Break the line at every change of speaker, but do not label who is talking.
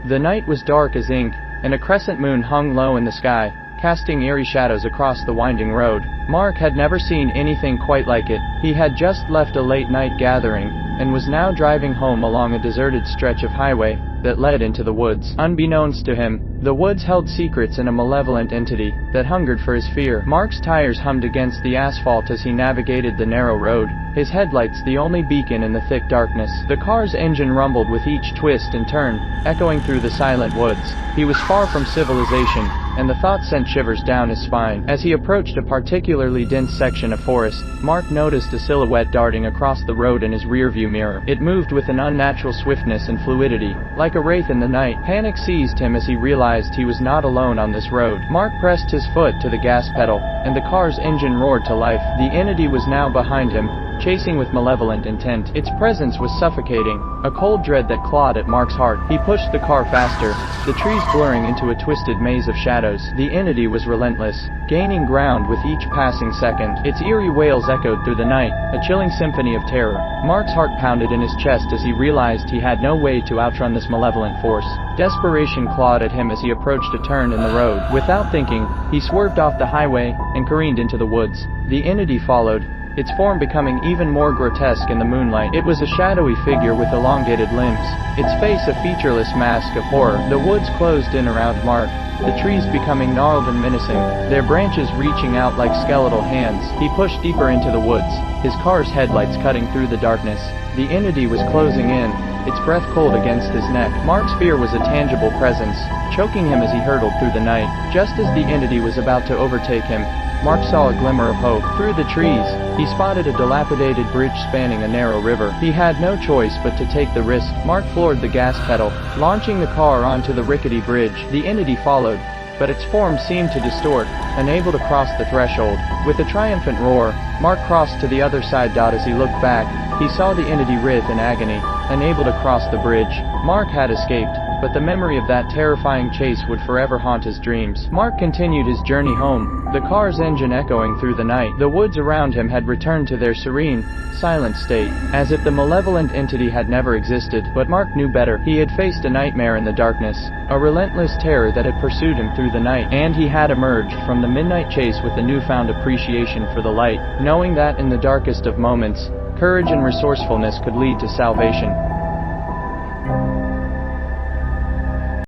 The night was dark as ink, and a crescent moon hung low in the sky, casting eerie shadows across the winding road. Mark had never seen anything quite like it. He had just left a late-night gathering, and was now driving home along a deserted stretch of highway that led into the woods. Unbeknownst to him, the woods held secrets and a malevolent entity that hungered for his fear. Mark's tires hummed against the asphalt as he navigated the narrow road, his headlights the only beacon in the thick darkness. The car's engine rumbled with each twist and turn, echoing through the silent woods. He was far from civilization, and the thought sent shivers down his spine. As he approached a particularly dense section of forest, Mark noticed a silhouette darting across the road in his rearview mirror. It moved with an unnatural swiftness and fluidity, like a wraith in the night. Panic seized him as he realized he was not alone on this road. Mark pressed his foot to the gas pedal, and the car's engine roared to life. The entity was now behind him, chasing with malevolent intent. Its presence was suffocating, a cold dread that clawed at Mark's heart. He pushed the car faster, the trees blurring into a twisted maze of shadows. The entity was relentless, gaining ground with each passing second. Its eerie wails echoed through the night, a chilling symphony of terror. Mark's heart pounded in his chest as he realized he had no way to outrun this malevolent force. Desperation clawed at him as he approached a turn in the road. Without thinking, he swerved off the highway and careened into the woods. The entity followed, its form becoming even more grotesque in the moonlight. It was a shadowy figure with elongated limbs, its face a featureless mask of horror. The woods closed in around Mark, the trees becoming gnarled and menacing, their branches reaching out like skeletal hands. He pushed deeper into the woods, his car's headlights cutting through the darkness. The entity was closing in, its breath cold against his neck. Mark's fear was a tangible presence, choking him as he hurtled through the night. Just as the entity was about to overtake him, Mark saw a glimmer of hope. Through the trees, he spotted a dilapidated bridge spanning a narrow river. He had no choice but to take the risk. Mark floored the gas pedal, launching the car onto the rickety bridge. The entity followed, but its form seemed to distort, unable to cross the threshold. With a triumphant roar, Mark crossed to the other side. As he looked back, he saw the entity writhe in agony, unable to cross the bridge. Mark had escaped, but the memory of that terrifying chase would forever haunt his dreams. Mark continued his journey home, the car's engine echoing through the night. The woods around him had returned to their serene, silent state, as if the malevolent entity had never existed. But Mark knew better. He had faced a nightmare in the darkness, a relentless terror that had pursued him through the night, and he had emerged from the midnight chase with a newfound appreciation for the light, knowing that in the darkest of moments, courage and resourcefulness could lead to salvation.